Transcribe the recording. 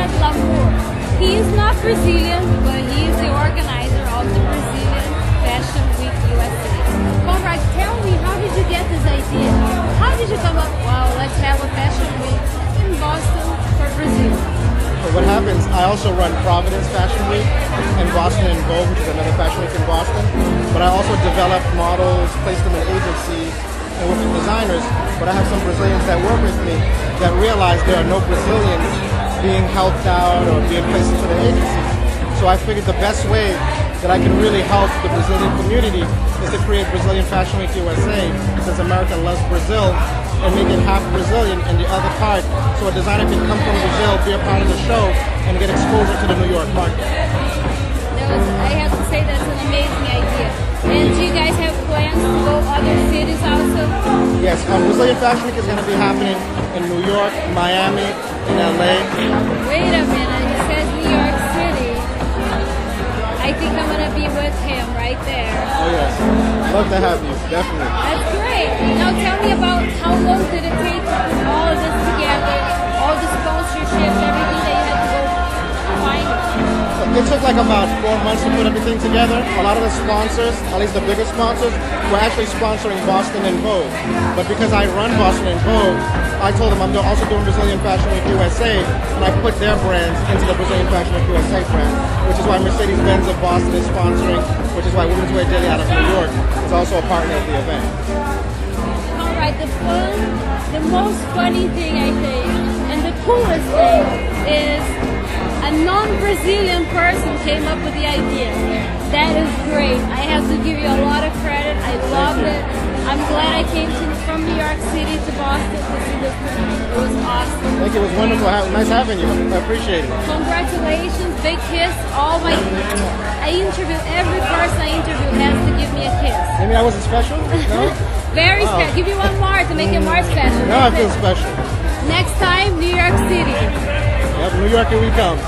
met Lamour. He is not Brazilian, but he is the organizer of the Brazilian Fashion Week USA. Conrad, tell me, how did you get this idea? How did you come up, well, let's have a Fashion Week in Boston for Brazil? So what happens, I also run Providence Fashion Week in Boston and Vogue, which is another fashion week in Boston. But I also develop models, place them in agencies, and work with designers. But I have some Brazilians that work with me that realize there are no Brazilians being helped out or being placed into the agencies. So I figured the best way that I can really help the Brazilian community is to create Brazilian Fashion Week USA, since America loves Brazil, and make it half Brazilian and the other part, so a designer can come from Brazil, be a part of the show, and get exposure to the New York market. I have to say that's an amazing idea. And do you guys have plans to go other cities also? Yes, Brazilian Fashion Week is going to be happening in New York, Miami, in LA. Wait a minute, he says New York City. I think I'm going to be with him right there. Oh yes, love to have you, definitely. That's great. Now tell me about how long did it take to put all of this together, all the sponsorships, everything that you had to go find? It took like about 4 months to put everything together. A lot of the sponsors, at least the bigger sponsors, were actually sponsoring Boston and Vogue. But because I run Boston and Vogue, I told them I'm also doing Brazilian Fashion Week USA, and I put their brands into the Brazilian Fashion Week USA brand, which is why Mercedes-Benz of Boston is sponsoring, which is why Women's Wear Daily out of New York is also a partner of the event. Alright, the most funny thing I think, and the coolest thing is a non-Brazilian person came up with the idea. That is great. I have to give you a lot of credit. I loved it. I'm glad I came from New York City to Boston to see this premiere. It was awesome. Thank you. It was wonderful. Nice having you. I appreciate it. Congratulations. Big kiss. I interview every person I interview has to give me a kiss. You mean I wasn't special? No? Very special. Give you one more to make it more special. No, I feel special. Next time, New York City. Yep, New York, here we come.